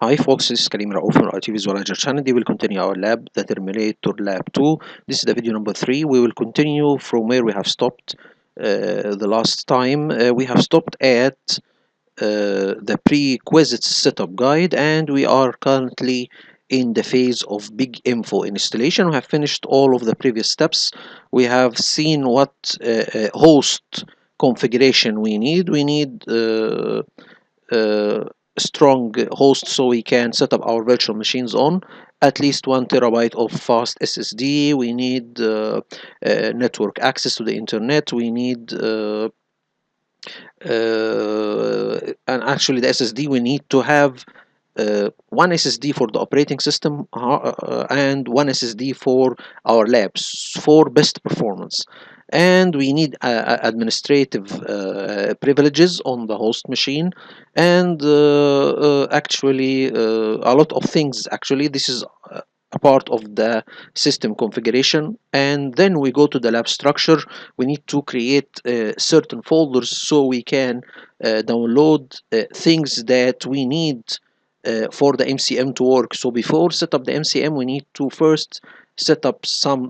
Hi folks, this is Kareem Raouf from IT Visualizer channel. We will continue our lab, the Terminator Lab 2. This is the video number 3. We will continue from where we have stopped the last time. We have stopped at the Perquisites setup guide, and we are currently in the phase of big info installation. We have finished all of the previous steps. We have seen what host configuration we need. We need strong host so we can set up our virtual machines on at least 1 TB of fast SSD. We need network access to the internet. We need and actually the SSD we need to have one SSD for the operating system and one SSD for our labs for best performance. And we need administrative privileges on the host machine, and actually a lot of things. Actually, this is a part of the system configuration. And then we go to the lab structure. We need to create certain folders so we can download things that we need for the MCM to work. So before set up the MCM, we need to first set up some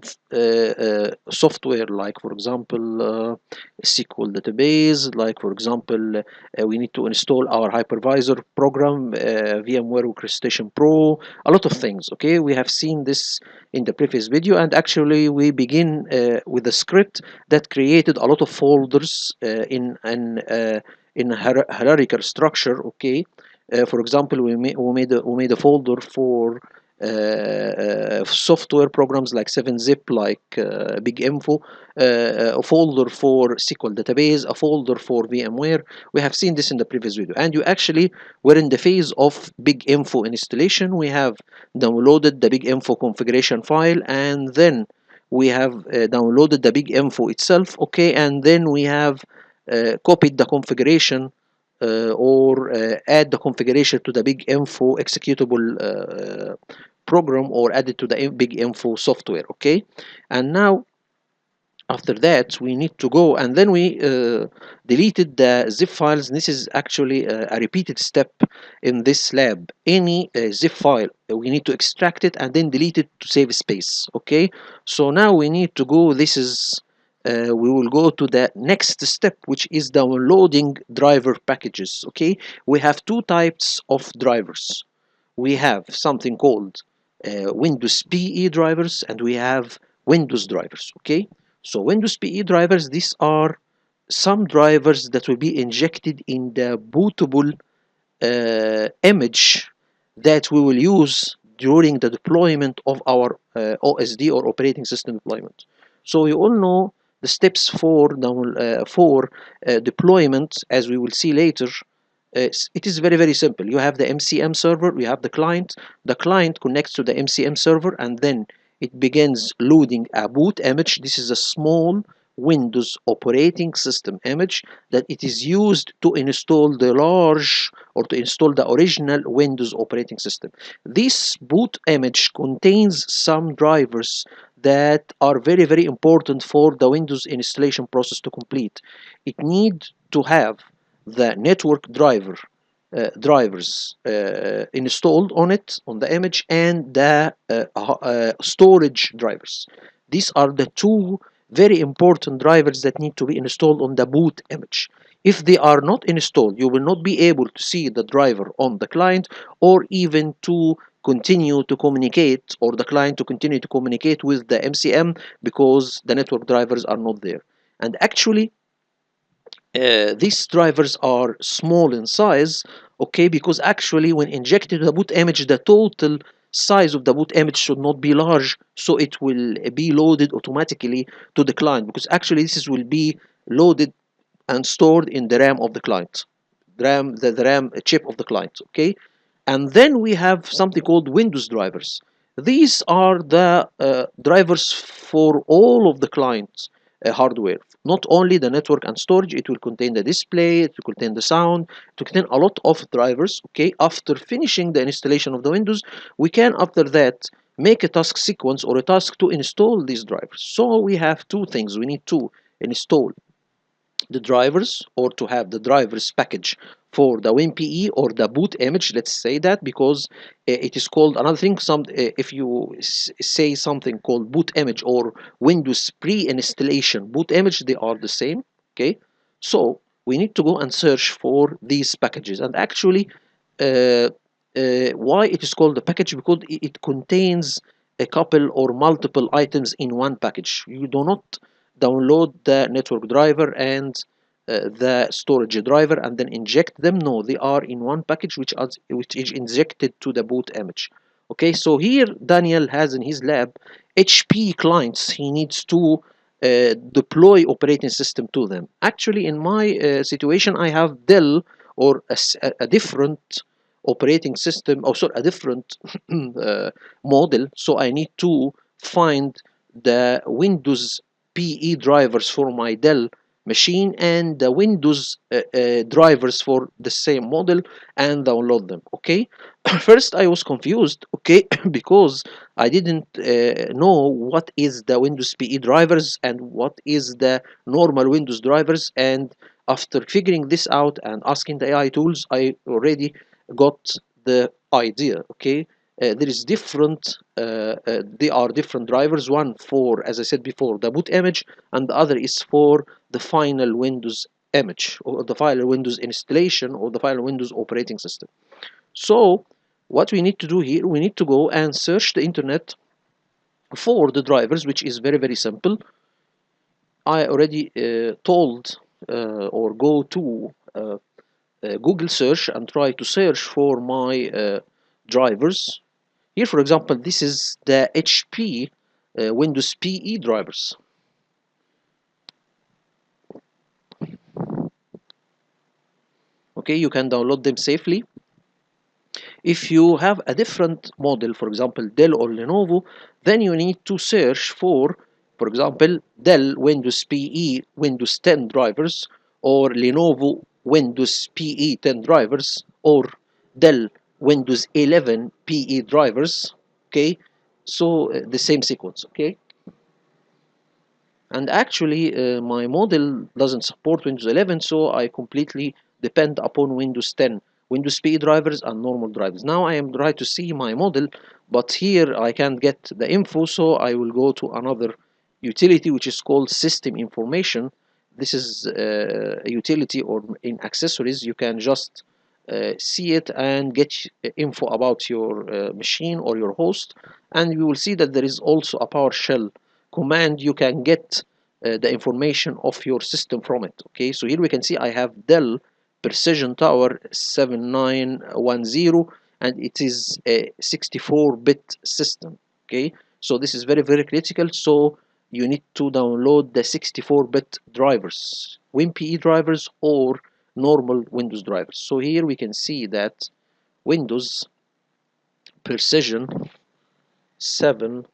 software, like for example SQL database, like for example we need to install our hypervisor program, VMware Workstation Pro, a lot of things. Okay, we have seen this in the previous video, and actually we begin with a script that created a lot of folders in a hierarchical structure. Okay, for example, we made a folder for software programs like 7-zip, like Big Info, a folder for SQL database, a folder for VMware. We have seen this in the previous video, and you actually were in the phase of Big Info installation. We have downloaded the Big Info configuration file, and then we have downloaded the Big Info itself. Okay, and then we have copied the configuration or add the configuration to the Big Info executable program, or add it to the Big Info software. Okay, and now after that we need to go, and then we deleted the zip files. This is actually a repeated step in this lab. Any zip file, we need to extract it and then delete it to save space. Okay, so now we need to go, this is we will go to the next step, which is downloading driver packages. Okay, we have two types of drivers. We have something called Windows PE drivers, and we have Windows drivers. Okay, so Windows PE drivers, these are some drivers that will be injected in the bootable image that we will use during the deployment of our OSD, or operating system deployment. So you all know the steps for deployment, as we will see later. It is very simple. You have the MCM server, you have the client. The client connects to the MCM server, and then it begins loading a boot image. This is a small Windows operating system image that it is used to install the large, or to install the original Windows operating system. This boot image contains some drivers that are very important for the Windows installation process to complete. It needs to have the network drivers installed on it, on the image, and the storage drivers. These are the two very important drivers that need to be installed on the boot image. If they are not installed, you will not be able to see the driver on the client, or even to continue to communicate, or the client to continue to communicate with the MCM, because the network drivers are not there. And actually these drivers are small in size. Okay, because actually when injected to the boot image, the total size of the boot image should not be large, so it will be loaded automatically to the client, because actually this will be loaded and stored in the RAM of the client, the RAM chip of the client. Okay, and then we have something called Windows drivers. These are the drivers for all of the client hardware, not only the network and storage. It will contain the display, it will contain the sound, it will contain a lot of drivers. Okay, after finishing the installation of the Windows, we can after that make a task sequence, or a task to install these drivers. So we have two things. We need to install the drivers, or to have the drivers package for the WinPE or the boot image. Let's say that, because it is called another thing. If you say something called boot image or Windows pre-installation boot image, they are the same. Okay, so we need to go and search for these packages. And actually, uh, why it is called a package? Because it contains a couple or multiple items in one package. You do not download the network driver and the storage driver and then inject them. No, they are in one package, which is injected to the boot image. Okay, so here Daniel has in his lab HP clients. He needs to deploy operating system to them. Actually, in my situation, I have Dell, or a different operating system, or sorry, a different model. So I need to find the Windows PE drivers for my Dell machine and the Windows drivers for the same model and download them. Okay, first I was confused. Okay, because I didn't know what is the Windows PE drivers and what is the normal Windows drivers. And after figuring this out and asking the AI tools, I already got the idea. Okay, there is different they are different drivers, one for, as I said before, the boot image, and the other is for the final Windows image, or the final Windows installation, or the final Windows operating system. So what we need to do here, we need to go and search the internet for the drivers, which is very, very simple. I already told or go to Google search and try to search for my drivers. Here, for example, this is the HP Windows PE drivers. Okay, you can download them safely. If you have a different model, for example, Dell or Lenovo, then you need to search for example, Dell Windows PE Windows 10 drivers, or Lenovo Windows PE 10 drivers, or Dell Windows 11 PE drivers. Okay, so the same sequence. Okay, and actually my model doesn't support Windows 11, so I completely depend upon Windows 10 Windows PE drivers and normal drivers. Now I am trying to see my model, but here I can't get the info, so I will go to another utility which is called system information. This is a utility, or in accessories you can just see it and get info about your machine or your host. And you will see that there is also a PowerShell command. You can get the information of your system from it. Okay, so here we can see I have Dell Precision Tower 7910, and it is a 64-bit system. Okay, so this is very, very critical. So you need to download the 64-bit drivers, WinPE drivers or normal Windows drivers. So here we can see that Windows Precision 7.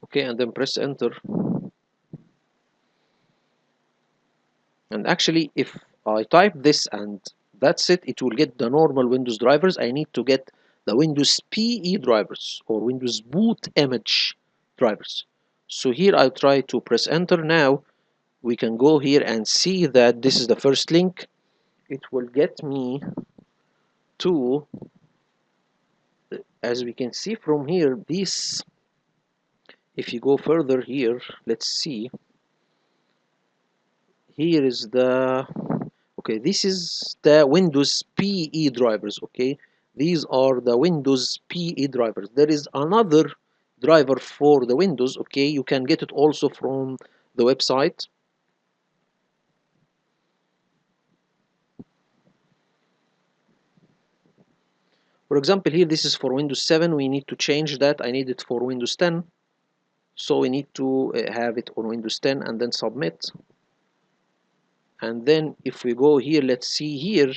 Okay, and then press enter. And actually, if I type this and that's it, it will get the normal Windows drivers. I need to get the Windows PE drivers, or Windows boot image drivers. So here I try to press enter. Now we can go here and see that this is the first link. It will get me to, as we can see from here, this, if you go further here, let's see, here is the, okay, this is the Windows PE drivers. Okay, these are the Windows PE drivers. There is another driver for the Windows. Okay, you can get it also from the website. For example, here this is for Windows 7. We need to change that. I need it for Windows 10, so we need to have it on Windows 10 and then submit. And then if we go here, let's see here,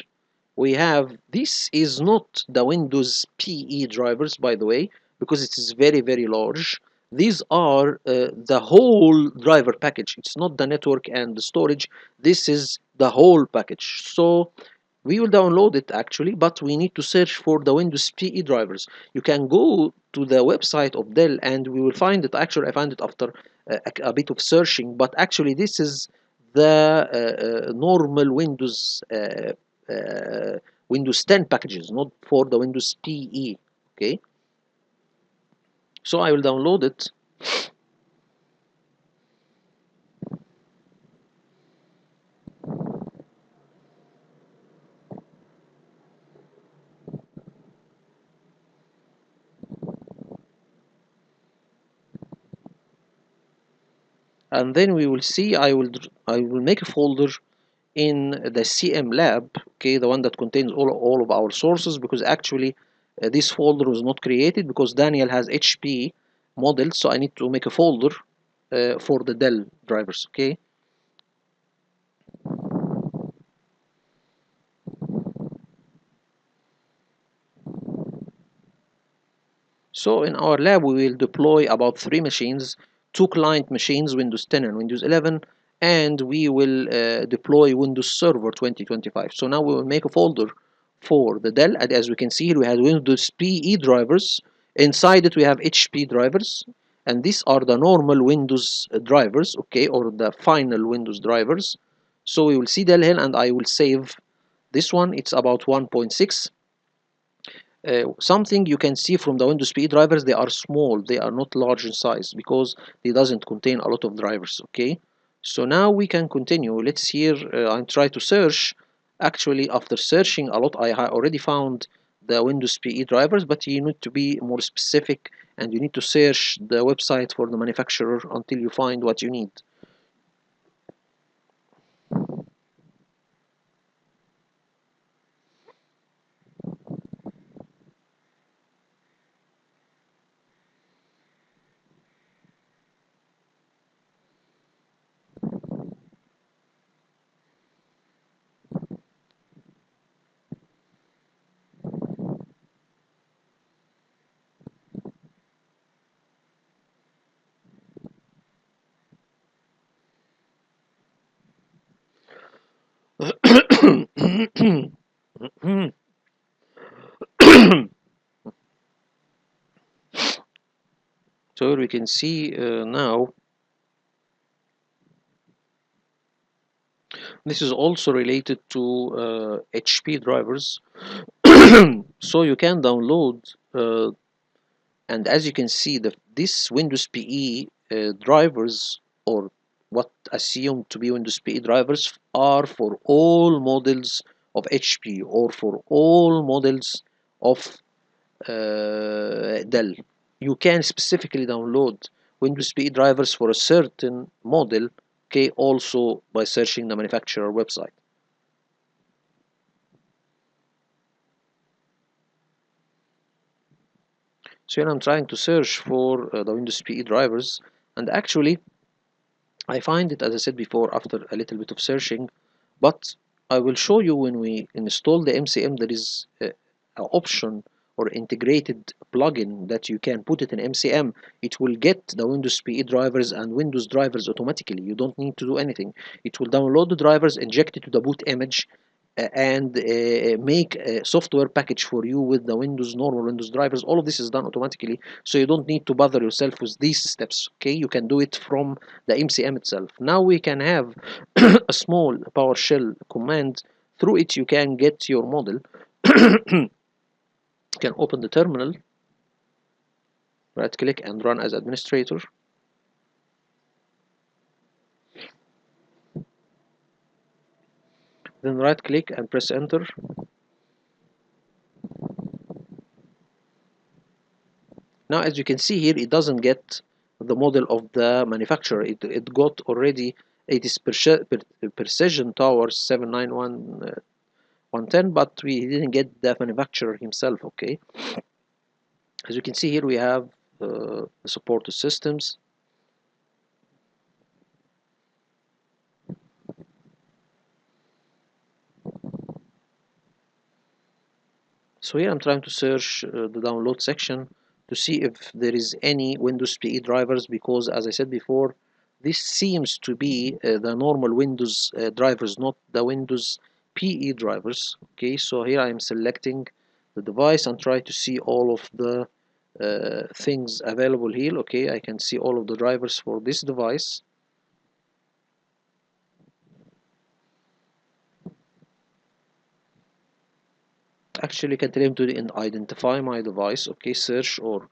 we have, this is not the Windows PE drivers, by the way, because it is very, very large. These are the whole driver package. It's not the network and the storage. This is the whole package. So We will download it actually, but we need to search for the Windows PE drivers. You can go to the website of Dell and we will find it. Actually, I found it after a bit of searching, but actually this is the normal Windows 10 packages, not for the Windows PE. Okay, so I will download it. And then we will see. I will make a folder in the CM lab, okay, the one that contains all of our sources, because actually this folder was not created because Daniel has HP models, so I need to make a folder for the Dell drivers, okay. So in our lab, we will deploy about 3 machines, 2 client machines, Windows 10 and Windows 11, and we will deploy Windows Server 2025. So now we will make a folder for the Dell, and as we can see here, we have Windows PE drivers. Inside it, we have HP drivers, and these are the normal Windows drivers, okay, or the final Windows drivers. So we will see Dell here, and I will save this one. It's about 1.6. Something you can see from the Windows PE drivers, they are small, they are not large in size because they doesn't contain a lot of drivers, okay. So now we can continue. Let's here and try to search. Actually, after searching a lot, I already found the Windows PE drivers, but you need to be more specific and you need to search the website for the manufacturer until you find what you need. So here we can see now this is also related to HP drivers. So you can download and as you can see this Windows PE drivers, or what assumed to be Windows PE drivers, are for all models of HP or for all models of Dell. You can specifically download Windows PE drivers for a certain model, okay, also by searching the manufacturer website. So here I'm trying to search for the Windows PE drivers, and actually I find it, as I said before, after a little bit of searching, but I will show you when we install the MCM, there is an option or integrated plugin that you can put it in MCM. It will get the Windows PE drivers and Windows drivers automatically. You don't need to do anything. It will download the drivers, inject it to the boot image, and make a software package for you with the normal Windows drivers. All of this is done automatically, so you don't need to bother yourself with these steps, okay. You can do it from the MCM itself. Now we can have a small PowerShell command. Through it you can get your model. You can open the terminal, right click and run as administrator. Then right click and press enter. Now as you can see here, it doesn't get the model of the manufacturer. It got already, it is Precision Towers 79110, but we didn't get the manufacturer himself, okay. As you can see here, we have the supported systems. So here I'm trying to search the download section to see if there is any Windows PE drivers, because as I said before, this seems to be the normal Windows drivers, not the Windows PE drivers. Okay, so here I am selecting the device and try to see all of the things available here. Okay, I can see all of the drivers for this device. Actually, can tell him to identify my device. Okay, search or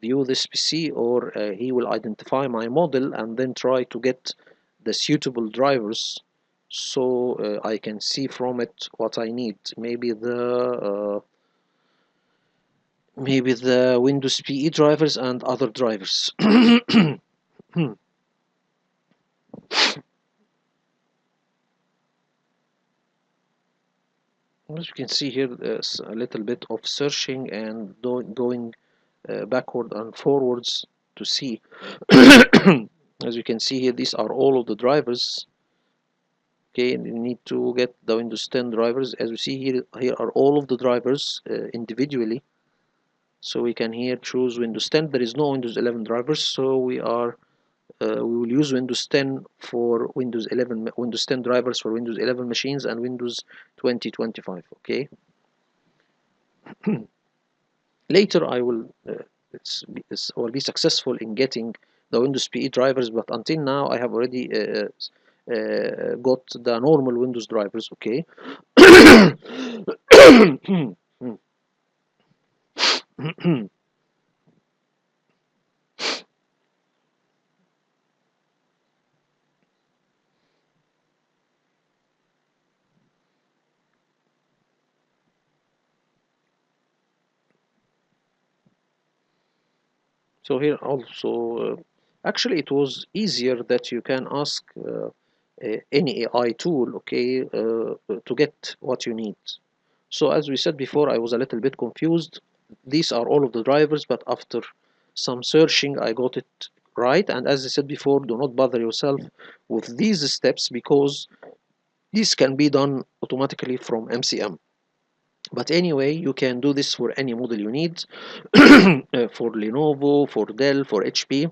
view this PC, or he will identify my model and then try to get the suitable drivers, so I can see from it what I need. Maybe the Windows PE drivers and other drivers. As you can see here, there's a little bit of searching and going backward and forwards to see. As you can see here, these are all of the drivers. Okay, and you need to get the Windows 10 drivers. As you see here, here are all of the drivers individually. So we can here choose Windows 10. There is no Windows 11 drivers, so we will use Windows 10 for Windows 11, Windows 10 drivers for Windows 11 machines and Windows 2025. Okay. Later I will will be successful in getting the Windows PE drivers, but until now I have already got the normal Windows drivers. Okay. So here also, actually it was easier that you can ask any AI tool, okay, to get what you need. So as we said before, I was a little bit confused. These are all of the drivers, but after some searching, I got it right. And as I said before, do not bother yourself with these steps because this can be done automatically from MCM. But anyway, you can do this for any model you need, for Lenovo, for Dell, for HP.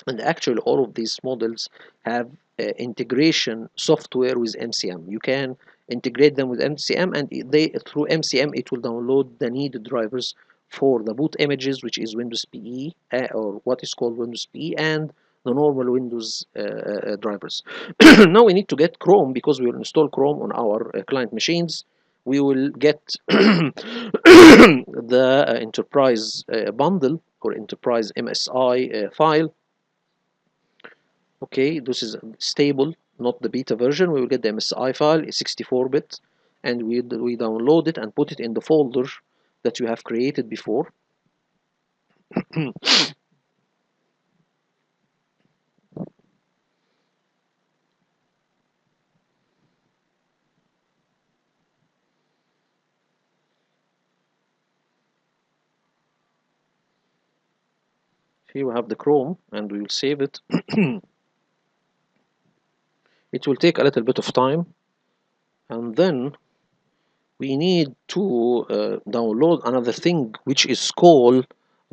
And actually all of these models have integration software with MCM. You can integrate them with MCM, and they through MCM it will download the needed drivers for the boot images, which is Windows PE, or what is called Windows PE, and the normal Windows drivers. Now we need to get Chrome, because we will install Chrome on our client machines. We will get the enterprise bundle or enterprise MSI file. Okay, this is stable, not the beta version. We will get the MSI file, 64-bit, and we download it and put it in the folder that you have created before. Here we have the Chrome, and we will save it. It will take a little bit of time, and then we need to download another thing which is called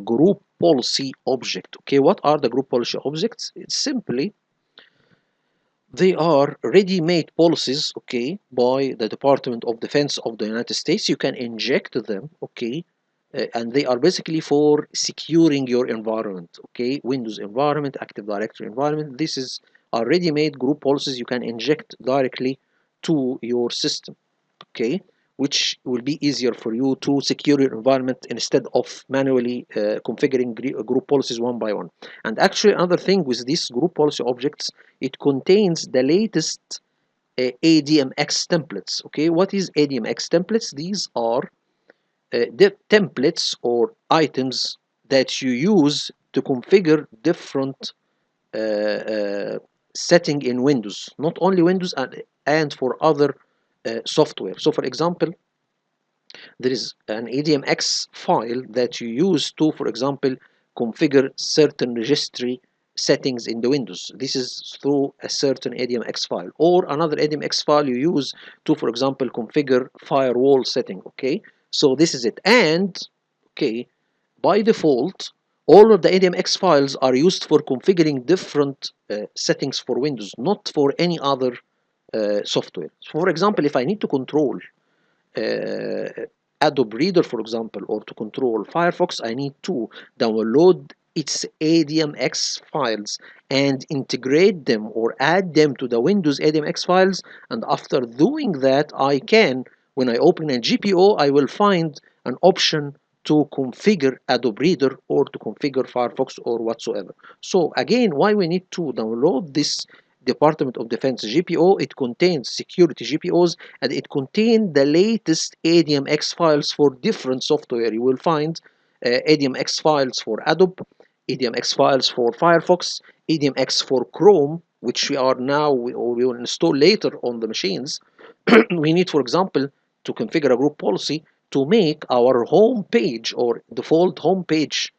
group policy object. Okay, what are the group policy objects? It's simply, they are ready-made policies, okay, by the Department of Defense of the United States. You can inject them, okay, and they are basically for securing your environment, okay, Windows environment, Active Directory environment. This is already made group policies you can inject directly to your system, okay, which will be easier for you to secure your environment instead of manually configuring group policies one by one. And actually another thing with these group policy objects, it contains the latest ADMX templates. Okay, what is ADMX templates? These are the templates or items that you use to configure different setting in Windows, not only Windows, and for other software. So for example, there is an ADMX file that you use to, for example, configure certain registry settings in the Windows. This is through a certain ADMX file, or another ADMX file you use to, for example, configure firewall setting. Okay, so this is it. And okay, by default, all of the ADMX files are used for configuring different settings for Windows, not for any other software. So for example, if I need to control uh, Adobe Reader, for example, or to control Firefox, I need to download its ADMX files and integrate them or add them to the Windows ADMX files. And after doing that, I can, when I open a GPO, I will find an option to configure Adobe Reader or to configure Firefox or whatsoever. So again, why we need to download this Department of Defense GPO? It contains security GPOs, and it contains the latest ADMX files for different software. You will find ADMX files for Adobe, ADMX files for Firefox, ADMX for Chrome, which we are now or we will install later on the machines. We need, for example, to configure a group policy to make our home page or default home page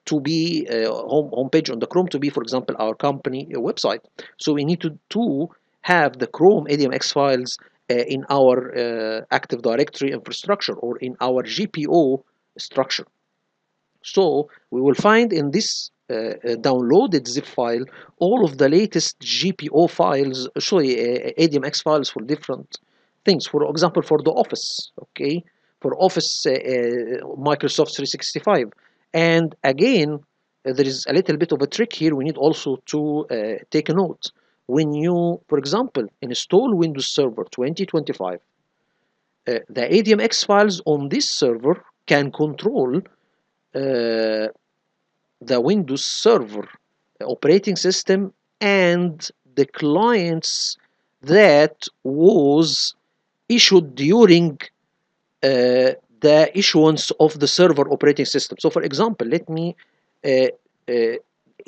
to be home page on the Chrome to be, for example, our company website. So we need to have the Chrome ADMX files in our Active Directory infrastructure or in our GPO structure. So we will find in this downloaded zip file all of the latest GPO files, sorry, ADMX files for different things. For example, for the Office, okay, for Office Microsoft 365. And again, there is a little bit of a trick here. We need also to take a note. When you, for example, install Windows Server 2025, the ADMX files on this server can control uh, the Windows Server operating system and the clients that was issued during the issuance of the server operating system. So for example, let me uh, uh,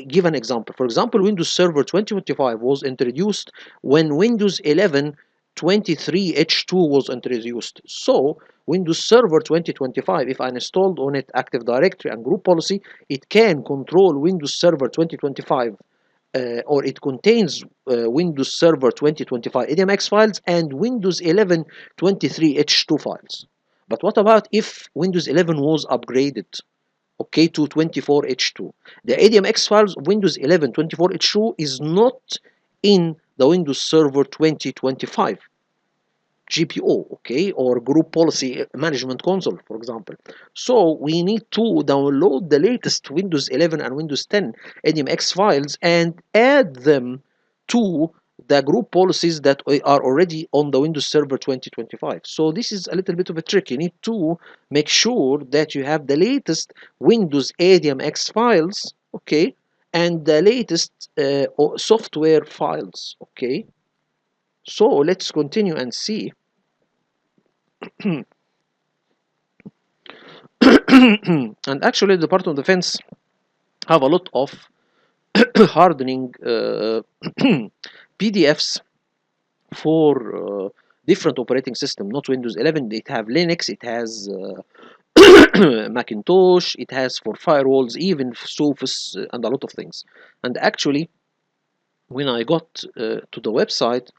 give an example. For example, Windows Server 2025 was introduced when Windows 11 23H2 was introduced. So Windows Server 2025, if I installed on it Active Directory and group policy, it can control Windows Server 2025 or it contains Windows Server 2025 ADMX files and Windows 11 23H2 files. But what about if Windows 11 was upgraded, okay, to 24H2? The ADMX files of Windows 11 24H2 is not in the Windows Server 2025 GPO, okay, or Group Policy Management Console, for example. So we need to download the latest Windows 11 and Windows 10 ADMX files and add them to the group policies that are already on the Windows Server 2025. So this is a little bit of a trick. You need to make sure that you have the latest Windows ADMX files, okay, and the latest software files, okay. So let's continue and see. And actually, the Department of Defense have a lot of hardening PDFs for different operating system, not Windows 11. It have Linux, it has Macintosh, it has for firewalls, even Sophos, and a lot of things. And actually, when I got to the website,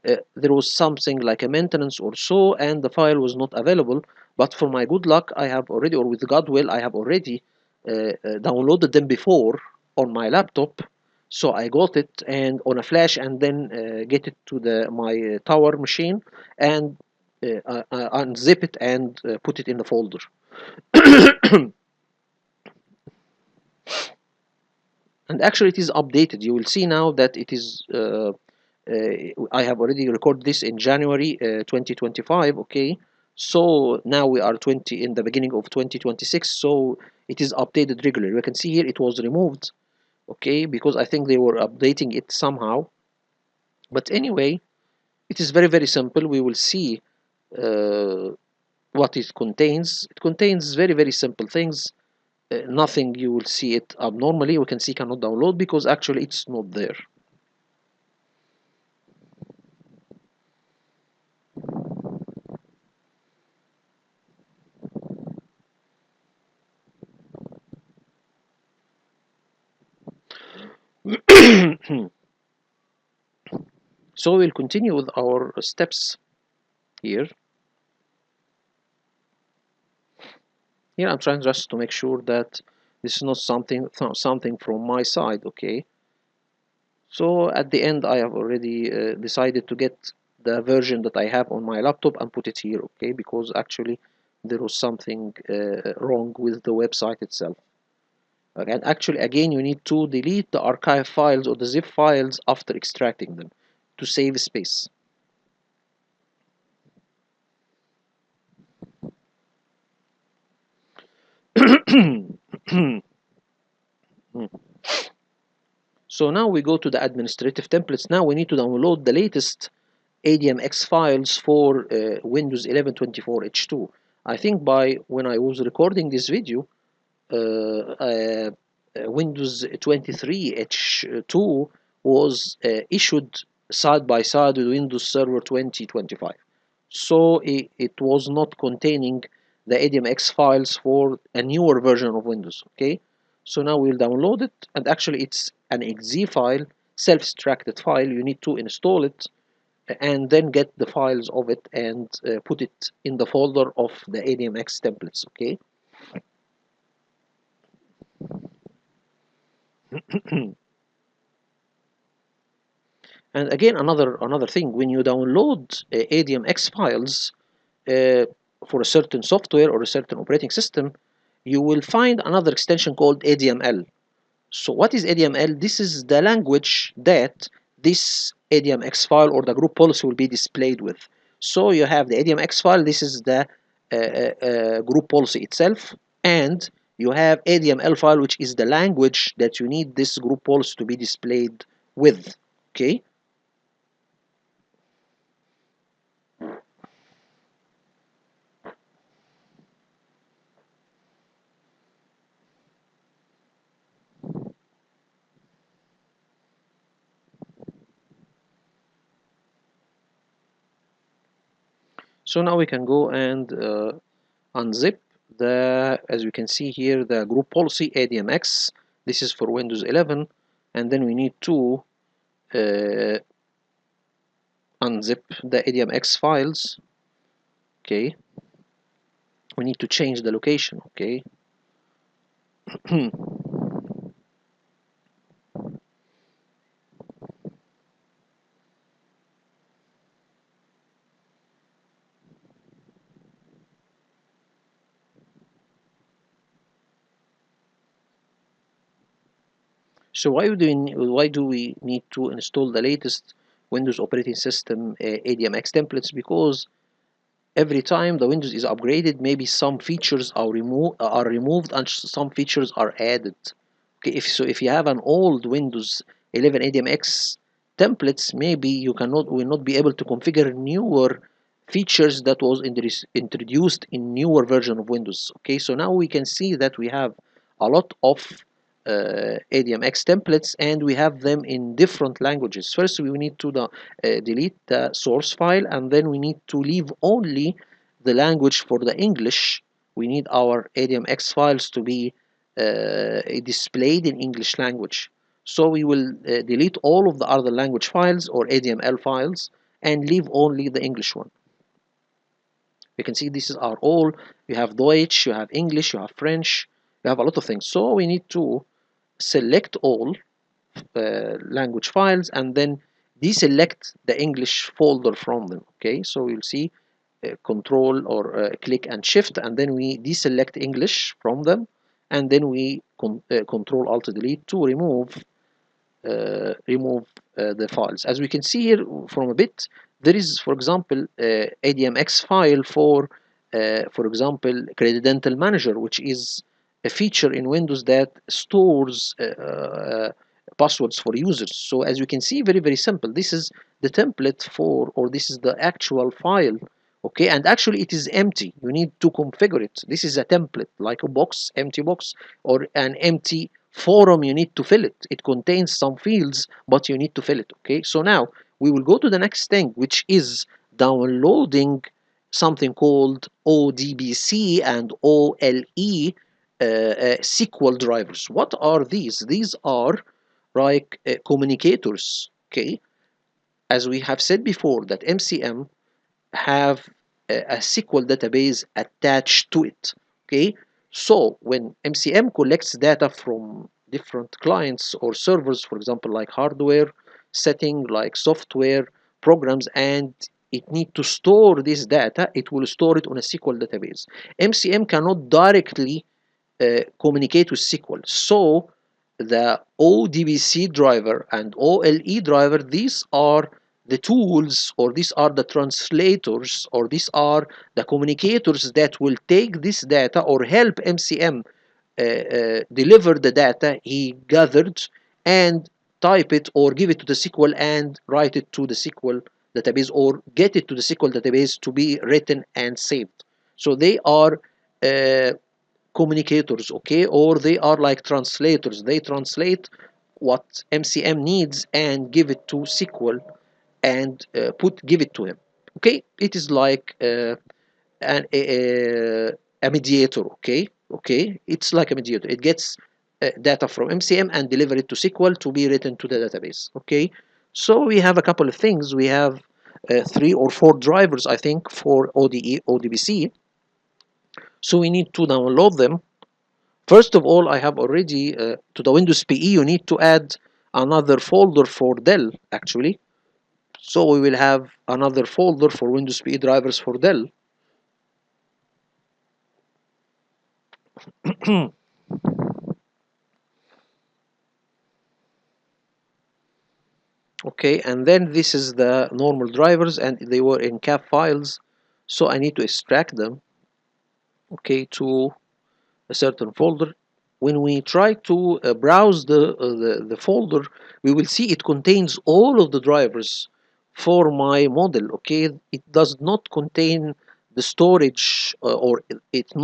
there was something like a maintenance or so, and the file was not available. But for my good luck, I have already, or with God will, I have already downloaded them before on my laptop. So I got it and on a flash, and then get it to my tower machine, and unzip it and put it in the folder. And actually, it is updated. You will see now that it is. I have already recorded this in January 2025. Okay, so now we are 20 in the beginning of 2026. So it is updated regularly. You can see here it was removed. Okay, because I think they were updating it somehow. But anyway, it is very simple. We will see what it contains. It contains very simple things. Nothing you will see it abnormally. We can see cannot download because actually it's not there. So we'll continue with our steps here. Here I'm trying just to make sure that this is not something from my side, okay? So at the end I have already decided to get the version that I have on my laptop and put it here, okay, because actually there was something wrong with the website itself. And actually, again, you need to delete the archive files or the zip files after extracting them to save space. So now we go to the administrative templates. Now we need to download the latest ADMX files for Windows 11 24H2. I think by when I was recording this video, Windows 23H2 was issued side by side with Windows Server 2025. So it was not containing the ADMX files for a newer version of Windows. Okay, so now we'll download it, and actually it's an exe file, self-extracted file. You need to install it and then get the files of it and put it in the folder of the ADMX templates. Okay. And again, another thing, when you download ADMX files uh, for a certain software or a certain operating system, you will find another extension called ADML. So what is ADML? This is the language that this ADMX file or the group policy will be displayed with. So you have the ADMX file. This is the group policy itself, and you have ADML file, which is the language that you need this group policy to be displayed with. Okay. So now we can go and unzip the, as you can see here, the group policy ADMX. This is for Windows 11, and then we need to uh, unzip the ADMX files. Okay, we need to change the location. Okay. So why do we need to install the latest Windows operating system ADMX templates? Because every time the Windows is upgraded, maybe some features are removed and some features are added. Okay, if you have an old Windows 11 ADMX templates, maybe you will not be able to configure newer features that was introduced in newer version of Windows. Okay, so now we can see that we have a lot of ADMX templates, and we have them in different languages. First, we need to delete the source file, and then we need to leave only the language for the English. We need our ADMX files to be displayed in English language. So we will delete all of the other language files or ADML files and leave only the English one. You can see this is our all. You have Deutsch, you have English, you have French, you have a lot of things. So we need to select all language files and then deselect the English folder from them. Okay, so you'll see control or click and shift, and then we deselect English from them, and then we control alt delete to remove the files. As we can see here from a bit, there is, for example, ADMX file for example, Credit Dental Manager, which is a feature in Windows that stores passwords for users. So as you can see, very simple. This is the template for, or this is the actual file. Okay, and actually it is empty. You need to configure it. This is a template, like a box, empty box, or an empty forum. You need to fill it. It contains some fields, but you need to fill it. Okay, so now we will go to the next thing, which is downloading something called ODBC and OLE SQL drivers. What are these? These are like communicators. Okay, as we have said before, that MCM have a SQL database attached to it. Okay, so when MCM collects data from different clients or servers, for example, like hardware setting, like software, programs and it need to store this data, it will store it on a SQL database. MCM cannot directly communicate with SQL. So the ODBC driver and OLE driver, these are the tools, or these are the translators, or these are the communicators that will take this data or help MCM deliver the data he gathered and type it or give it to the SQL and write it to the SQL database, or get it to the SQL database to be written and saved. So they are communicators, okay, or they are like translators. They translate what MCM needs and give it to SQL and give it to him. Okay, it is like a mediator. Okay, it's like a mediator. It gets data from MCM and deliver it to SQL to be written to the database. Okay, so we have a couple of things. We have 3 or 4 drivers, I think, for ODE ODBC. So we need to download them. First of all, I have already to the Windows PE, you need to add another folder for Dell actually. So we will have another folder for Windows PE drivers for Dell. Okay, and then this is the normal drivers and they were in cap files. So I need to extract them, okay, to a certain folder. When we try to browse the folder, we will see it contains all of the drivers for my model. Okay, it does not contain the storage, or it's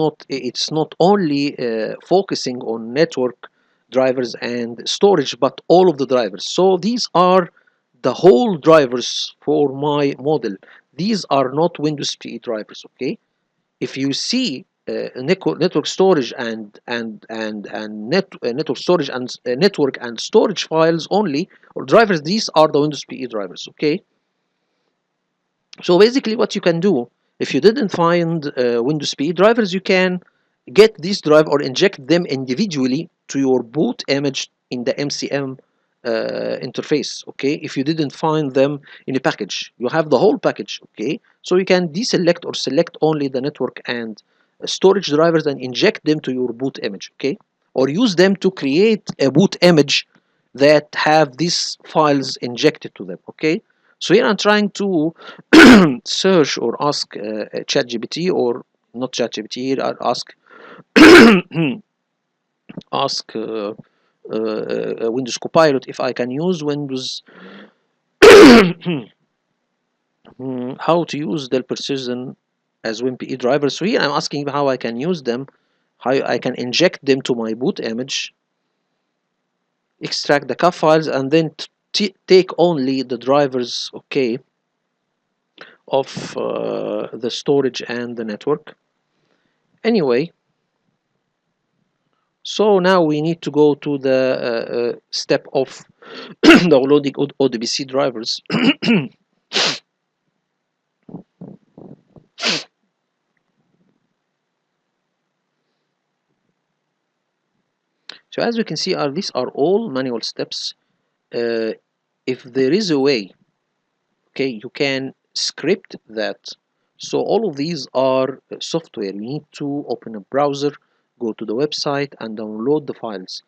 not only focusing on network drivers and storage, but all of the drivers. So these are the whole drivers for my model. These are not Windows PE drivers. Okay, if you see network storage and network storage and network and storage files only, or drivers, these are the Windows PE drivers. Okay, so basically what you can do, if you didn't find Windows PE drivers, you can get these drive or inject them individually to your boot image in the MCM interface. Okay, if you didn't find them in a package, you have the whole package. Okay, so you can deselect or select only the network and storage drivers and inject them to your boot image. Okay, or use them to create a boot image that have these files injected to them. Okay, so here I'm trying to search or ask ChatGPT, or not ChatGPT, here I ask ask Windows Copilot if I can use Windows how to use Dell Precision as WinPE drivers. So here I'm asking how I can use them, how I can inject them to my boot image, extract the CAF files, and then take only the drivers, okay, of the storage and the network. Anyway, so now we need to go to the step of downloading ODBC drivers. So as we can see, these are all manual steps. If there is a way, okay, you can script that. So all of these are software. You need to open a browser, go to the website and download the files.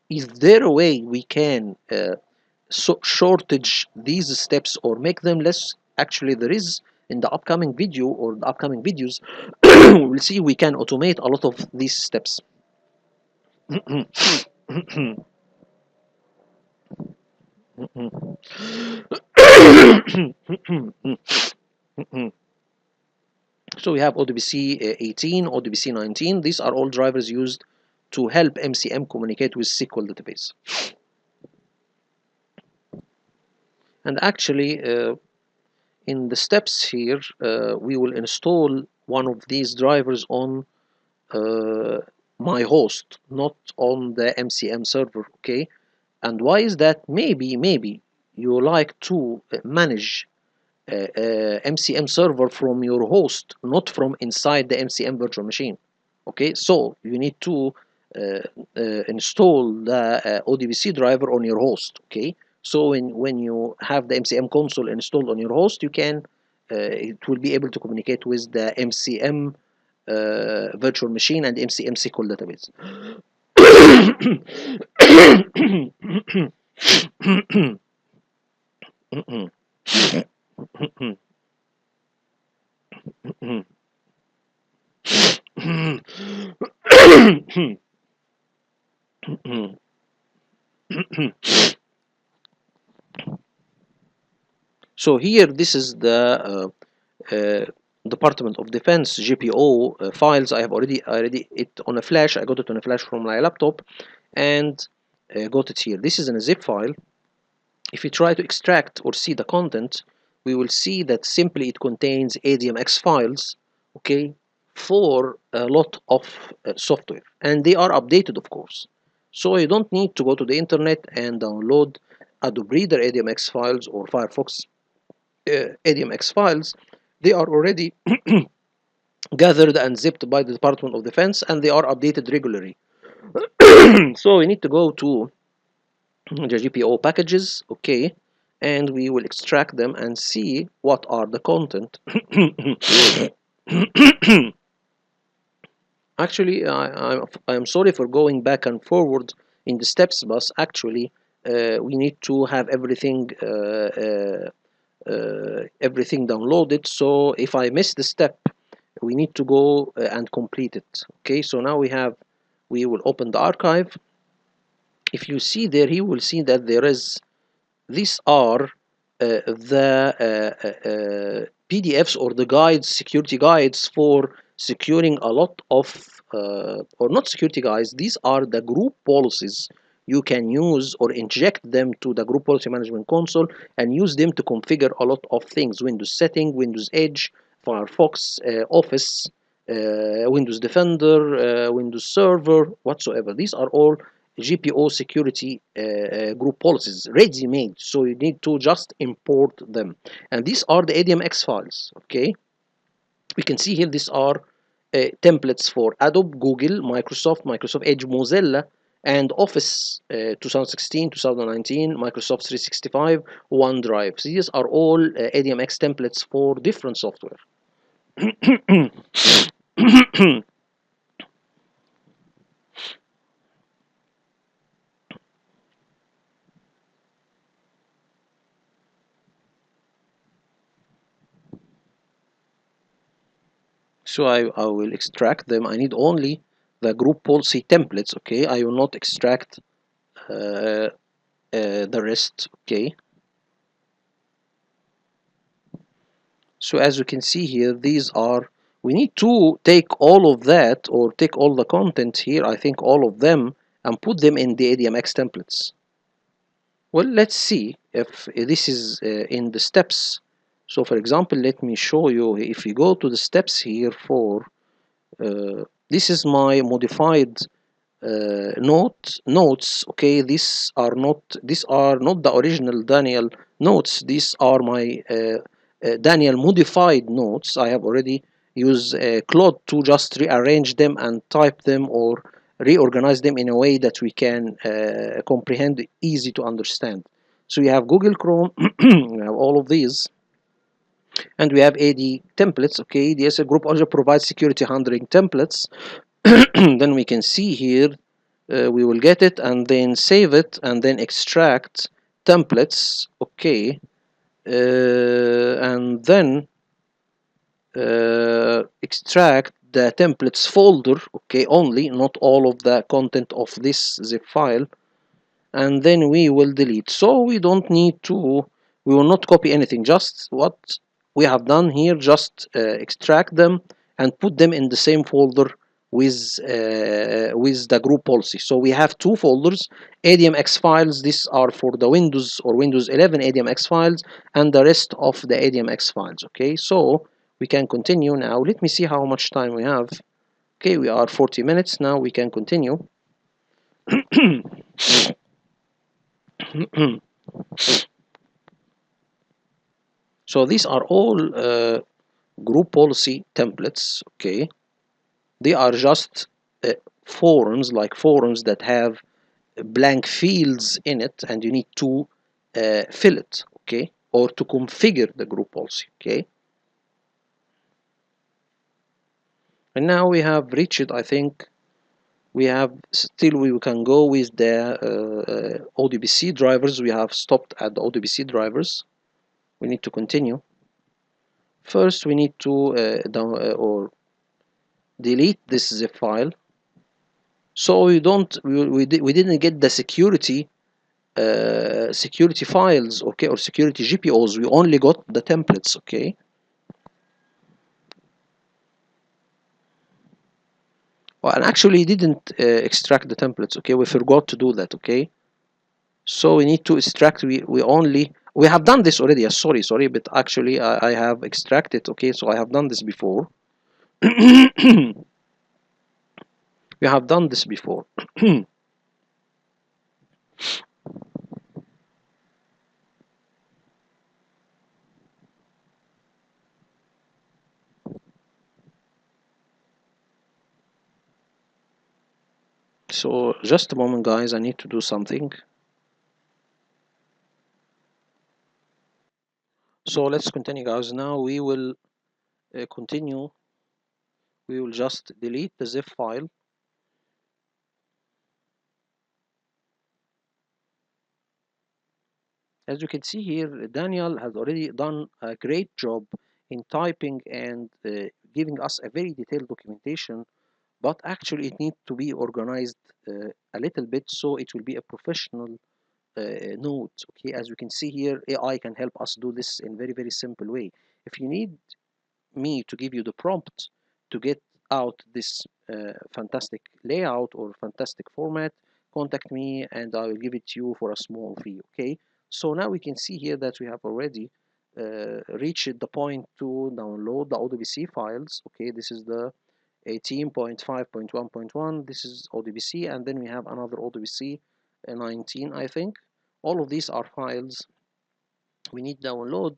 Is there a way we can shortage these steps or make them less? Actually, there is. In the upcoming video or the upcoming videos, we'll see we can automate a lot of these steps. So we have ODBC 18, ODBC 19. These are all drivers used to help MCM communicate with SQL database. And actually, in the steps here, we will install one of these drivers on my host, not on the MCM server. Okay, and why is that? Maybe you like to manage MCM server from your host, not from inside the MCM virtual machine. Okay, so you need to install the ODBC driver on your host. Okay, So when you have the MCM console installed on your host, you can it will be able to communicate with the MCM virtual machine and MCM SQL database. So here, this is the uh, Department of Defense GPO files. I have already it on a flash. I got it on a flash from my laptop, and got it here. This is in a zip file. If we try to extract or see the content, we will see that simply it contains ADMX files, okay, for a lot of software, and they are updated, of course. So you don't need to go to the internet and download Adobe Reader ADMX files or Firefox ADMX files. They are already gathered and zipped by the Department of Defense, and they are updated regularly. So we need to go to the GPO packages, okay, and we will extract them and see what are the content. Actually, I'm sorry for going back and forward in the steps, but actually we need to have everything downloaded. So if I miss the step, we need to go and complete it. Okay, so now we will open the archive. If you see there, you will see that there is these are the PDFs or the guides, security guides for securing a lot of, or not security guides, these are the group policies you can use or inject them to the group policy management console and use them to configure a lot of things: Windows setting, Windows Edge, Firefox, Office, Windows Defender, Windows Server, whatsoever. These are all GPO security group policies ready made, so you need to just import them. And these are the ADMX files. Okay, we can see here these are templates for Adobe, Google, Microsoft Edge, Mozilla, and Office 2016, 2019, Microsoft 365, OneDrive. So these are all ADMX templates for different software. So I will extract them. I need only the group policy templates. Okay, I will not extract the rest. Okay, so as you can see here, these are, we need to take all of that, or take all the content here, I think all of them, and put them in the ADMX templates. Well, let's see if this is in the steps. So for example, let me show you. If you go to the steps here for this is my modified notes. Okay, these are not the original Daniel notes. These are my Daniel modified notes. I have already used Claude to just rearrange them and type them or reorganize them in a way that we can comprehend, easy to understand. So we have Google Chrome, we have all of these, and we have AD templates. Okay, DSL group also provides security handling templates. Then we can see here, we will get it and then save it and then extract templates. Okay, and then extract the templates folder. Okay, only, not all of the content of this zip file, and then we will delete. So we don't need to, we will not copy anything, just what we have done here, just extract them and put them in the same folder with the group policy. So we have two folders: ADMX files, these are for the Windows or Windows 11 ADMX files, and the rest of the ADMX files. Okay, so we can continue now. Let me see how much time we have. Okay, we are 40 minutes now. We can continue. So these are all group policy templates. Okay, they are just forms, like forms that have blank fields in it, and you need to fill it, okay, or to configure the group policy, okay. And now we have reached, I think, we have still, we can go with the ODBC drivers. We have stopped at the ODBC drivers. We need to continue. First, we need to or delete this zip file. So we didn't get the security files, okay, or security GPOs. We only got the templates, okay. Well, and actually didn't extract the templates, okay. We forgot to do that, okay. So we need to extract. We have done this already. Sorry, but actually I have extracted, okay. So I have done this before. We have done this before. So just a moment, guys. I need to do something. So let's continue, guys. Now we will continue. We will just delete the zip file. As you can see here, Daniel has already done a great job in typing and giving us a very detailed documentation, but actually it needs to be organized a little bit so it will be a professional note. Okay, as you can see here, AI can help us do this in very simple way. If you need me to give you the prompt to get out this fantastic layout or fantastic format, contact me and I will give it to you for a small fee, okay. So now we can see here that we have already reached the point to download the ODBC files, okay. This is the 18.5.1.1, this is ODBC, and then we have another ODBC 19, I think. All of these are files we need download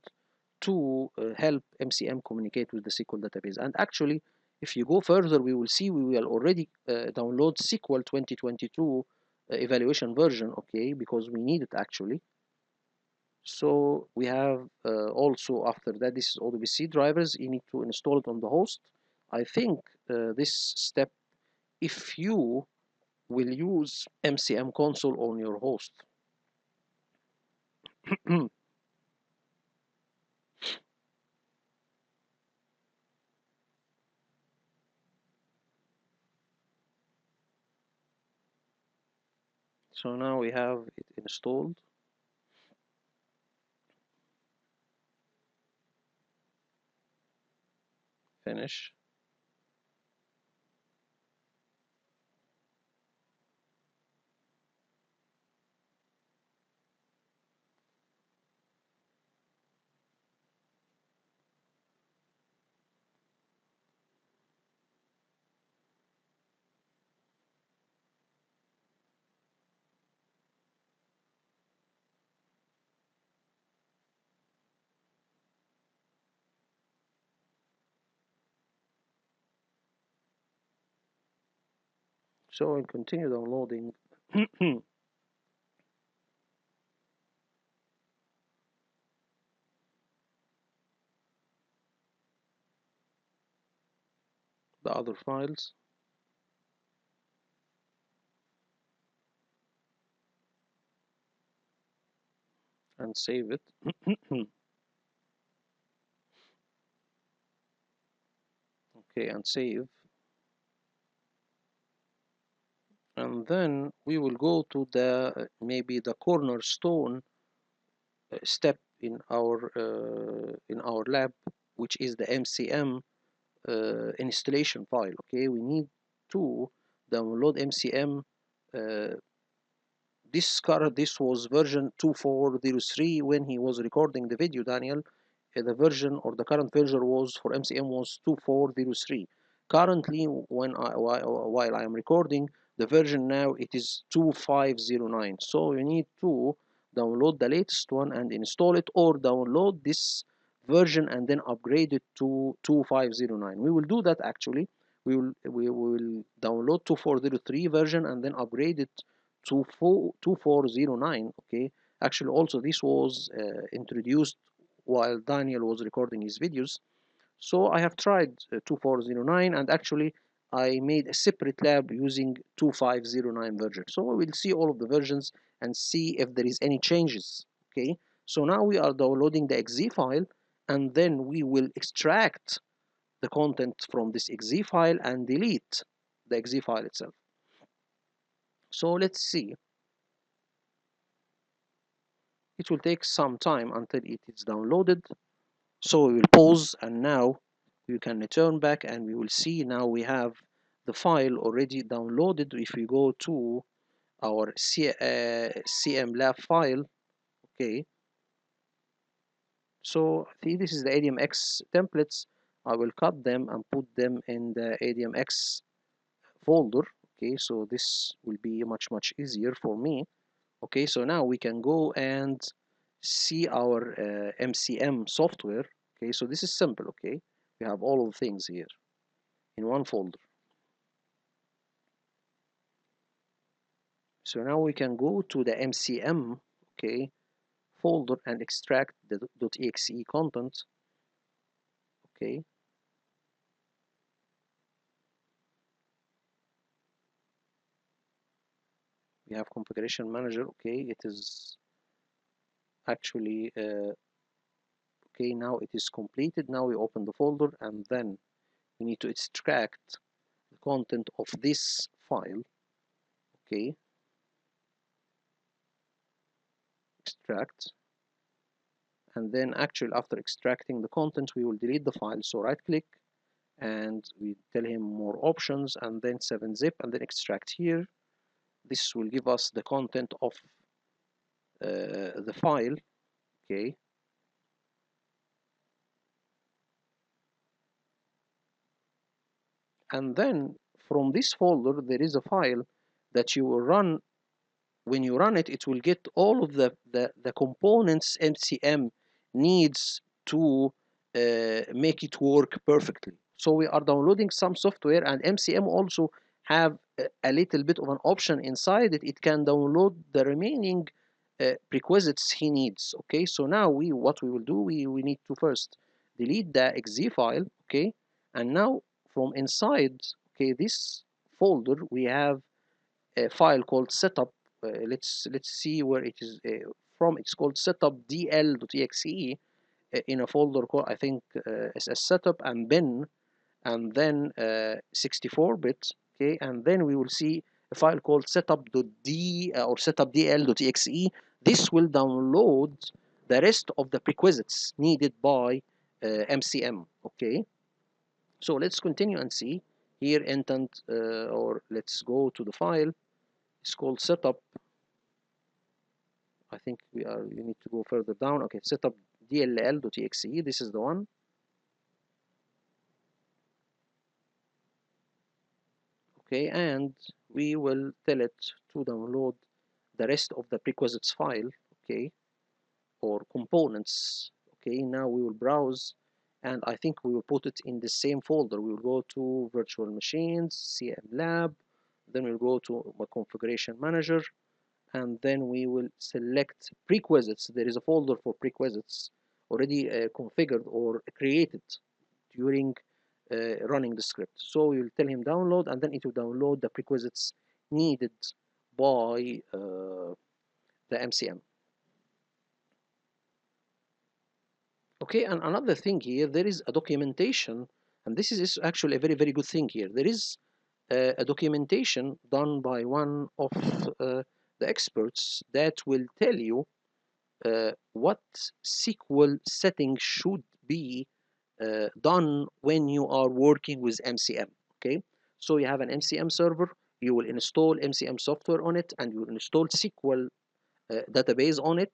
to help MCM communicate with the SQL database. And actually, if you go further, we will see we will already download SQL 2022 evaluation version, okay, because we need it actually. So we have also, after that, this is ODBC drivers. You need to install it on the host. I think this step, if you will use MCM console on your host. So now we have it installed. Finish. So I'll continue downloading. The other files and save it. Okay, and save. And then we will go to the maybe the cornerstone step in our lab, which is the MCM installation file. Okay, we need to download MCM. Uh, this was version 2403 when he was recording the video, Daniel. The version or the current version was for MCM was 2403. Currently, while I am recording the version now, it is 2509. So you need to download the latest one and install it, or download this version and then upgrade it to 2509. We will do that actually. We will download 2403 version and then upgrade it to 2409, okay. Actually, also this was introduced while Daniel was recording his videos. So I have tried 2409, and actually I made a separate lab using 2509 version. So we will see all of the versions and see if there is any changes. Okay, so now we are downloading the exe file, and then we will extract the content from this exe file and delete the exe file itself. So let's see. It will take some time until it is downloaded. So we will pause, and now we can return back, and we will see now we have the file already downloaded. If we go to our CM file, okay, so see, this is the ADMX templates. I will cut them and put them in the ADMX folder. Okay, so this will be much easier for me. Okay, so now we can go and see our MCM software. Okay, so this is simple. Okay, we have all of the things here in one folder. So now we can go to the MCM, okay, folder and extract the .exe content. Okay, we have configuration manager. Okay, it is actually okay, now it is completed. Now we open the folder, and then we need to extract the content of this file. Okay, extract, and then actually after extracting the content we will delete the file. So right click and we tell him more options, and then 7-zip, and then extract here. This will give us the content of the file. Okay, and then from this folder there is a file that you will run. When you run it, it will get all of the components MCM needs to make it work perfectly. So we are downloading some software, and MCM also have a little bit of an option inside it. It can download the remaining prerequisites he needs. Okay, so now what we will do, we need to first delete the exe file. Okay, and now from inside, okay, this folder we have a file called setup. Let's see where it is from. It's called setupdl.exe in a folder called, I think, SS setup and bin, and then 64-bit. Okay, and then we will see a file called setup.d or setupdl.exe. This will download the rest of the prerequisites needed by MCM. Okay, so let's continue and see here intent, or let's go to the file. It's called setup. I think you need to go further down. Okay, setup dll.exe. This is the one. Okay, and we will tell it to download the rest of the prerequisites file. Okay, or components. Okay, now we will browse, and I think we will put it in the same folder. We will go to virtual machines, CM lab, then we'll go to my configuration manager, and then we will select prerequisites. There is a folder for prerequisites already configured or created during running the script. So we will tell him download, and then it will download the prerequisites needed by the MCM. Okay, and another thing here, there is a documentation, and this is actually a very good thing here. There is a documentation done by one of the experts that will tell you what SQL settings should be done when you are working with MCM. Okay, so you have an MCM server, you will install MCM software on it, and you will install SQL database on it.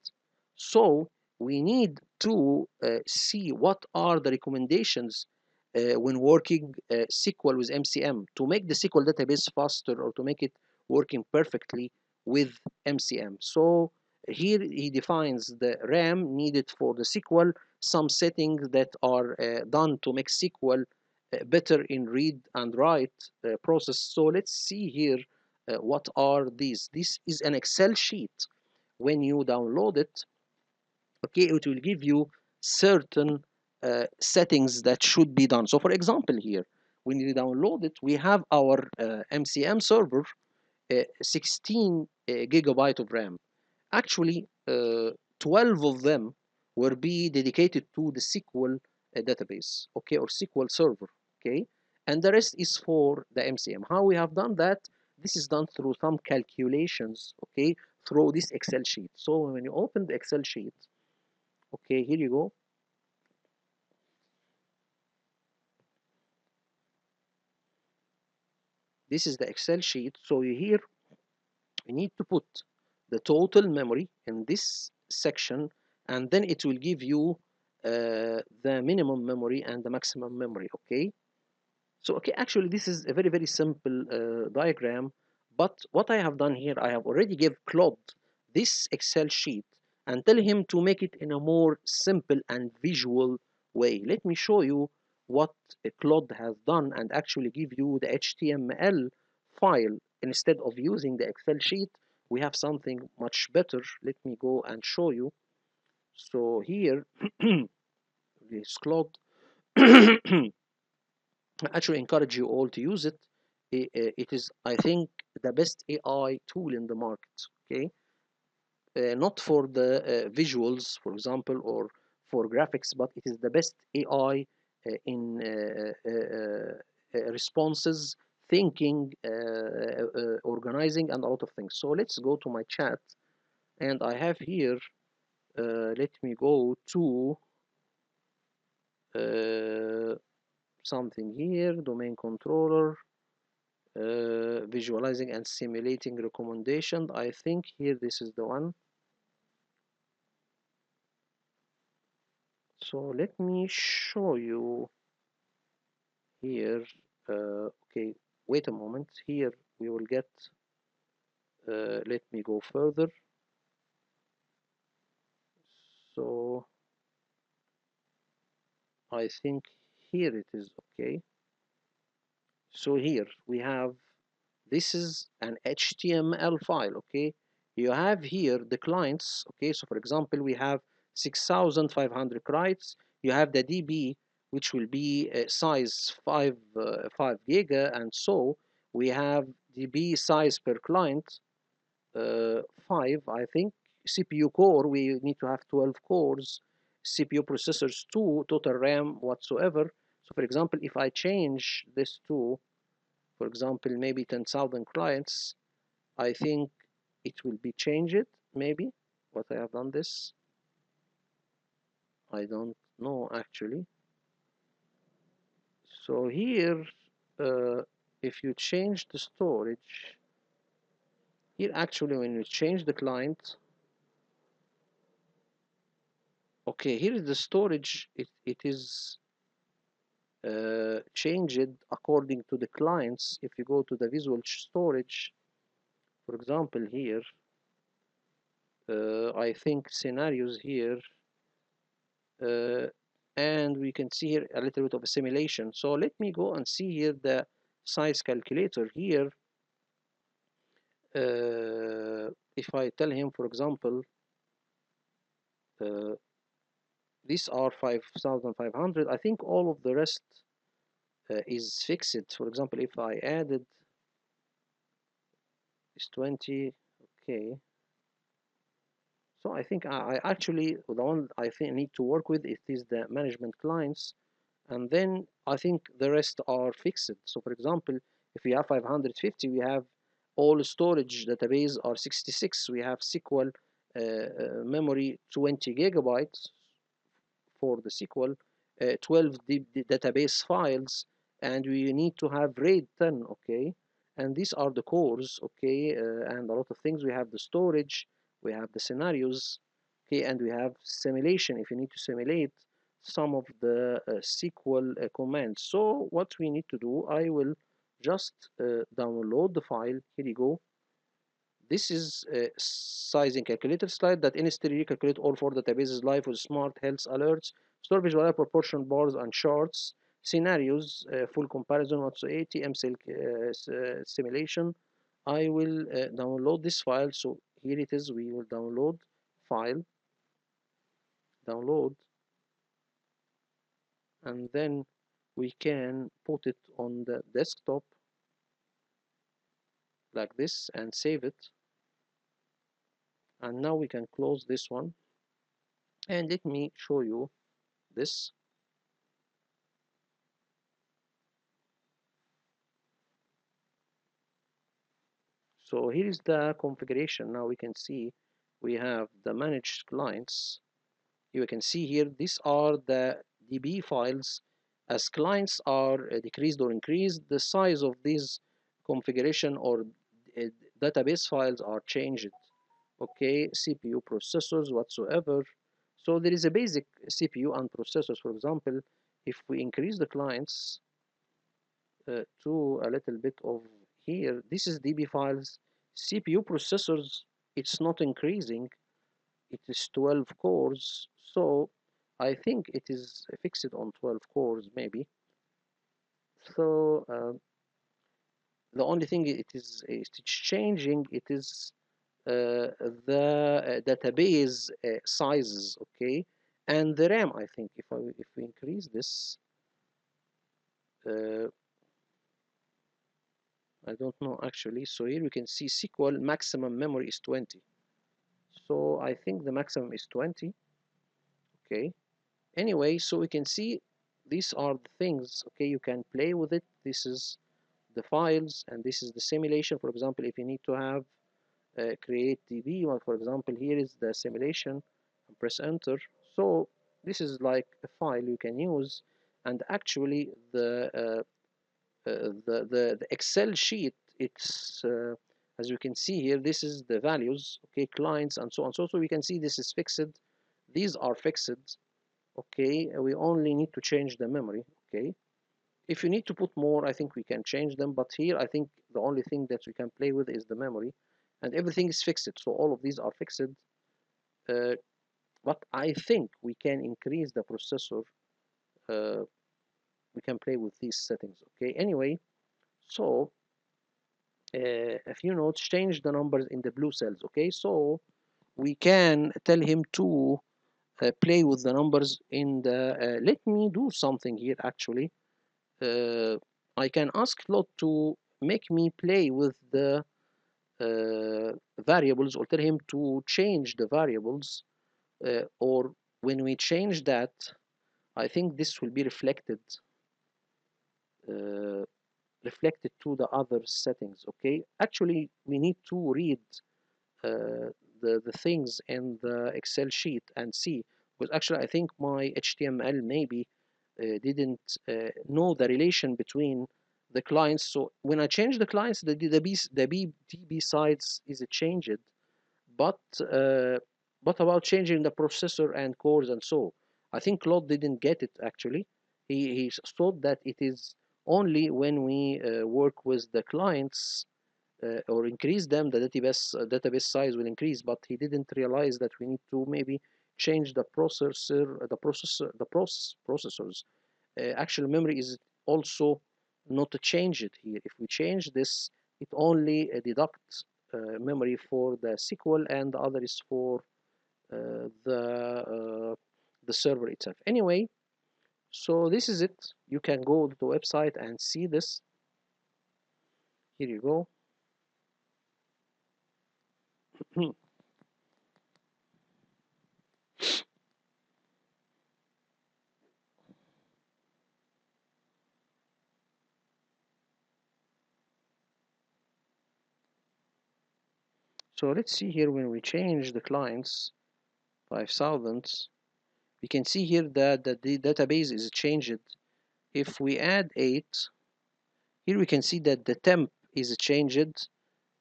So we need to see what are the recommendations when working SQL with MCM to make the SQL database faster, or to make it working perfectly with MCM. So here he defines the RAM needed for the SQL, some settings that are done to make SQL better in read and write process. So let's see here what are these. This is an Excel sheet when you download it, okay, it will give you certain settings that should be done. So for example here, when you download it, we have our MCM server, 16 gigabyte of RAM. Actually, 12 of them will be dedicated to the SQL database, okay, or SQL server, okay, and the rest is for the MCM. How we have done that? This is done through some calculations, okay, through this Excel sheet. So when you open the Excel sheet, okay, here you go. This is the Excel sheet. So here you need to put the total memory in this section, and then it will give you the minimum memory and the maximum memory, okay? So, okay, actually this is a very, very simple diagram, but what I have done here, I have already give Claude this Excel sheet and tell him to make it in a more simple and visual way. Let me show you what Claude has done and actually give you the HTML file instead of using the Excel sheet. We have something much better. Let me go and show you. So here, this Claude. I actually encourage you all to use it. It is, I think, the best AI tool in the market. Okay, not for the visuals, for example, or for graphics, but it is the best AI in responses, thinking, organizing, and a lot of things. So let's go to my chat, and I have here. Let me go to something here. Domain controller. Visualizing and simulating recommendation. I think here this is the one. So let me show you here. Okay, wait a moment. Here we will get. Let me go further. So I think here it is okay. So here we have, this is an HTML file, okay? You have here the clients, okay? So for example, we have 6,500 clients. You have the DB, which will be size 5 giga, and so we have DB size per client, 5, I think. CPU core, we need to have 12 cores. CPU processors, 2, total RAM whatsoever. So for example, if I change this to, for example, maybe 10,000 clients, I think it will be changed, maybe. What I have done this, I don't know actually. So here, if you change the storage, here actually when you change the client, okay, here is the storage, it is changed according to the clients. If you go to the visual storage, for example here, I think scenarios here, and we can see here a little bit of a simulation. So let me go and see here the size calculator here. If I tell him, for example, uh, these are 5,500, I think all of the rest is fixed. For example, if I added is 20, okay. So I think I actually, the one I think I need to work with, it is the management clients, and then I think the rest are fixed. So for example, if we have 550, we have all storage database are 66. We have SQL memory 20 gigabytes for the SQL, 12 database files, and we need to have RAID 10, okay? And these are the cores, okay? And a lot of things. We have the storage, we have the scenarios, okay? And we have simulation if you need to simulate some of the SQL commands. So what we need to do, I will just download the file. Here you go. This is a sizing calculator slide that instantly calculate all four databases live with smart health alerts, store visualize proportion bars and charts, scenarios, full comparison, what's ATM simulation. I will download this file. So here it is. We will download file, download, and then we can put it on the desktop like this and save it. And now we can close this one, and let me show you this. So here is the configuration. Now we can see we have the managed clients. You can see here these are the DB files. As clients are decreased or increased, the size of these configuration or database files are changed. Okay, CPU processors whatsoever. So there is a basic CPU and processors. For example, if we increase the clients to a little bit of here, this is DB files. CPU processors, it's not increasing, it is 12 cores, so I think it is fixed on 12 cores maybe. So the only thing it's changing, it is the database sizes, okay, and the RAM. I think if we increase this, uh, I don't know actually. So here you can see SQL maximum memory is 20. So I think the maximum is 20. Okay. Anyway, so we can see these are the things. Okay, you can play with it. This is the files, and this is the simulation. For example, if you need to have create DB, well, for example, here is the simulation, and press enter. So this is like a file you can use, and actually the Excel sheet, it's as you can see here, this is the values, okay, clients and so on. So we can see this is fixed. These are fixed. Okay, we only need to change the memory. Okay, if you need to put more, I think we can change them, but here I think the only thing that we can play with is the memory, and everything is fixed. So all of these are fixed, but I think we can increase the processor. uh, we can play with these settings. Okay, anyway, so a few notes: change the numbers in the blue cells. Okay, so we can tell him to play with the numbers in the let me do something here actually. I can ask Lot to make me play with the variables, or tell him to change the variables, or when we change that, I think this will be uh, reflected to the other settings. Okay, actually we need to read uh, the things in the Excel sheet and see, because actually I think my HTML maybe didn't know the relation between the clients. So when I change the clients, the BDB size is changed, but about changing the processor and cores and so, I think Claude didn't get it actually. He thought that it is only when we work with the clients or increase them, the database size will increase. But he didn't realize that we need to maybe change the processors. Actual memory is also not changed here. If we change this, it only deducts memory for the SQL, and the other is for the server itself. Anyway, so this is it. You can go to the website and see this. Here you go. So let's see here, when we change the clients 5000, we can see here that the database is changed. If we add 8, here we can see that the temp is changed,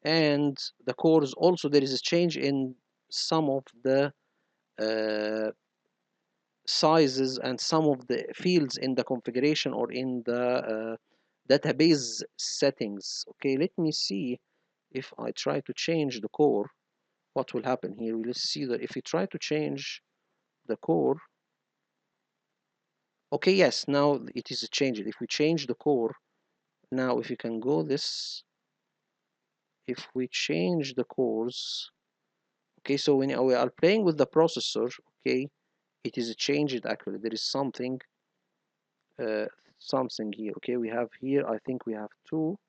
and the cores also, there is a change in some of the uh, sizes and some of the fields in the configuration or in the database settings. Okay, let me see if I try to change the core, what will happen here. Let's see that if we try to change the core, okay, yes, now it is changed. If we change the core, now if you can go this, if we change the cores, Okay, so when we are playing with the processor, okay, it is changed actually. There is uh, something here. Okay, we have here, I think we have two.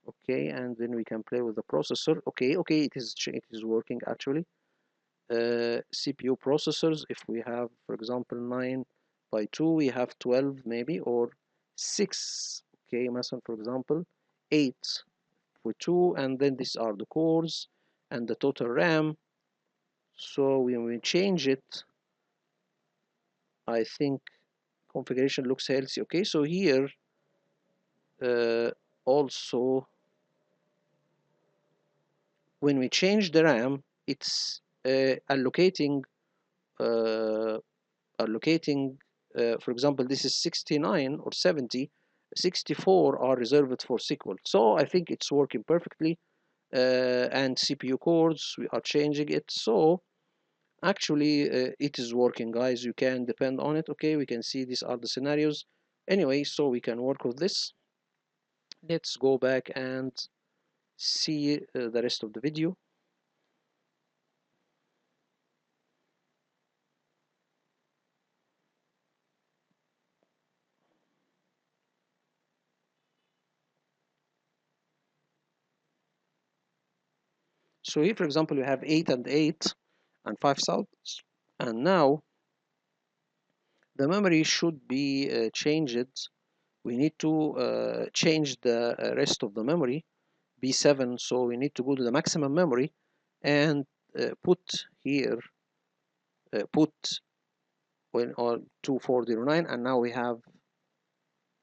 Okay, and then we can play with the processor. Okay, it is working actually. CPU processors, if we have, for example, 9 by 2, we have 12 maybe, or 6. Okay, مثلا for example 8 for 2, and then these are the cores and the total RAM. So when we change it, I think configuration looks healthy. Okay, so here also when we change the RAM, it's uh, allocating for example, this is 69 or 70, 64 are reserved for SQL. So I think it's working perfectly. And CPU cores, we are changing it. So actually it is working, guys. You can depend on it. Okay, we can see these are the scenarios. Anyway, so we can work with this. Let's go back and see the rest of the video. So here, for example, we have 8 and 8 and 5,000, and now the memory should be changed. We need to change the rest of the memory, B7, so we need to go to the maximum memory and put here, put when on 2409, and now we have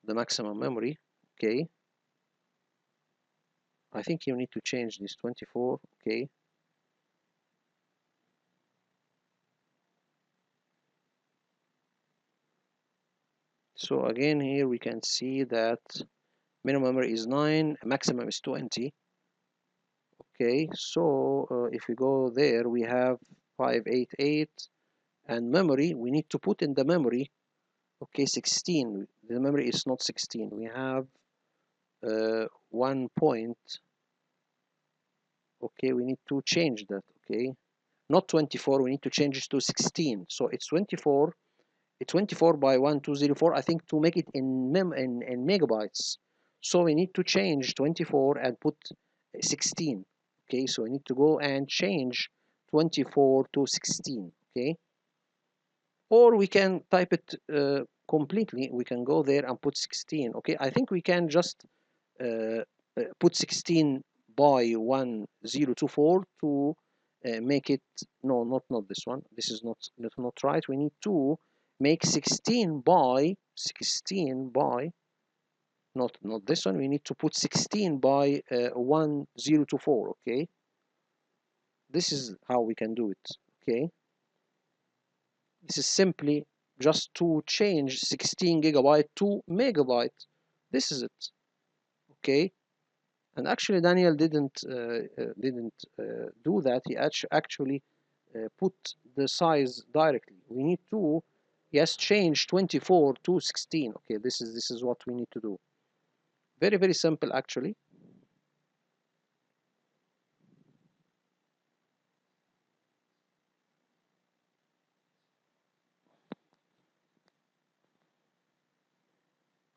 the maximum memory. Okay, I think you need to change this 24. Okay, so again here we can see that minimum memory is 9, maximum is 20. Okay, so if we go there, we have 588, and memory, we need to put in the memory, okay, 16. The memory is not 16. We have 1 point. Okay, we need to change that. Okay, not 24, we need to change it to 16. So it's 24. It's 24 by 1204, I think, to make it in megabytes. So we need to change 24 and put 16. Okay, so we need to go and change 24 to 16. Okay, or we can type it completely. We can go there and put 16. Okay, I think we can just put 16 by 1024 to make it, no, not this one. This is not right. We need to make 16 by not this one. We need to put 16 by 1024. Okay, this is how we can do it. Okay, this is simply just to change 16 gigabyte to megabyte. This is it. Okay, and actually Daniel didn't do that. He actually put the size directly. We need to, yes, change 24 to 16. Okay, this is what we need to do. Very, very simple actually.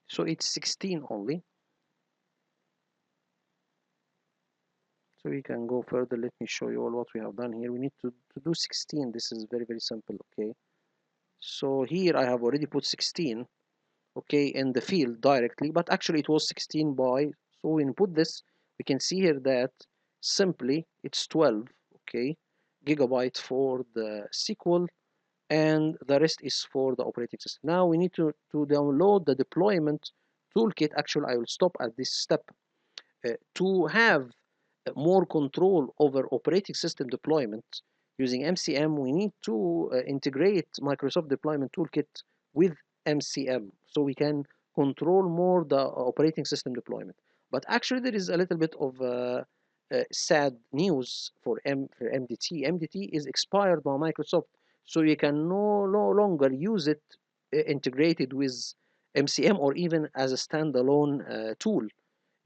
So it's 16 only. So we can go further. Let me show you all what we have done here. We need to do 16. This is very, very simple. Okay, so here I have already put 16, okay, in the field directly, but actually it was 16 by, so when we put this, we can see here that simply it's 12, okay, gigabyte for the SQL, and the rest is for the operating system. Now we need to download the deployment toolkit. Actually, I will stop at this step. To have more control over operating system deployment using MCM, we need to integrate Microsoft Deployment Toolkit with MCM so we can control more the operating system deployment. But actually, there is a little bit of sad news for MDT. MDT is expired by Microsoft, so you can no longer use it integrated with MCM or even as a standalone tool.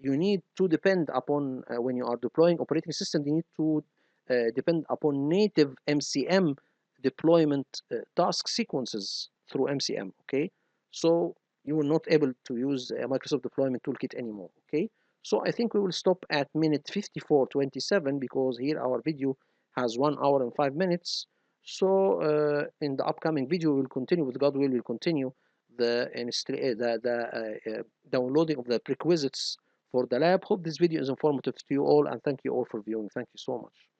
You need to depend upon when you are deploying operating system, you need to depend upon native MCM deployment task sequences through MCM. Okay, so you will not able to use Microsoft Deployment Toolkit anymore. Okay, so I think we will stop at minute 54:27 because here our video has 1 hour and 5 minutes. So in the upcoming video, we will continue with God will. We'll continue the downloading of the prerequisites for the lab. Hope this video is informative to you all, and thank you all for viewing. Thank you so much.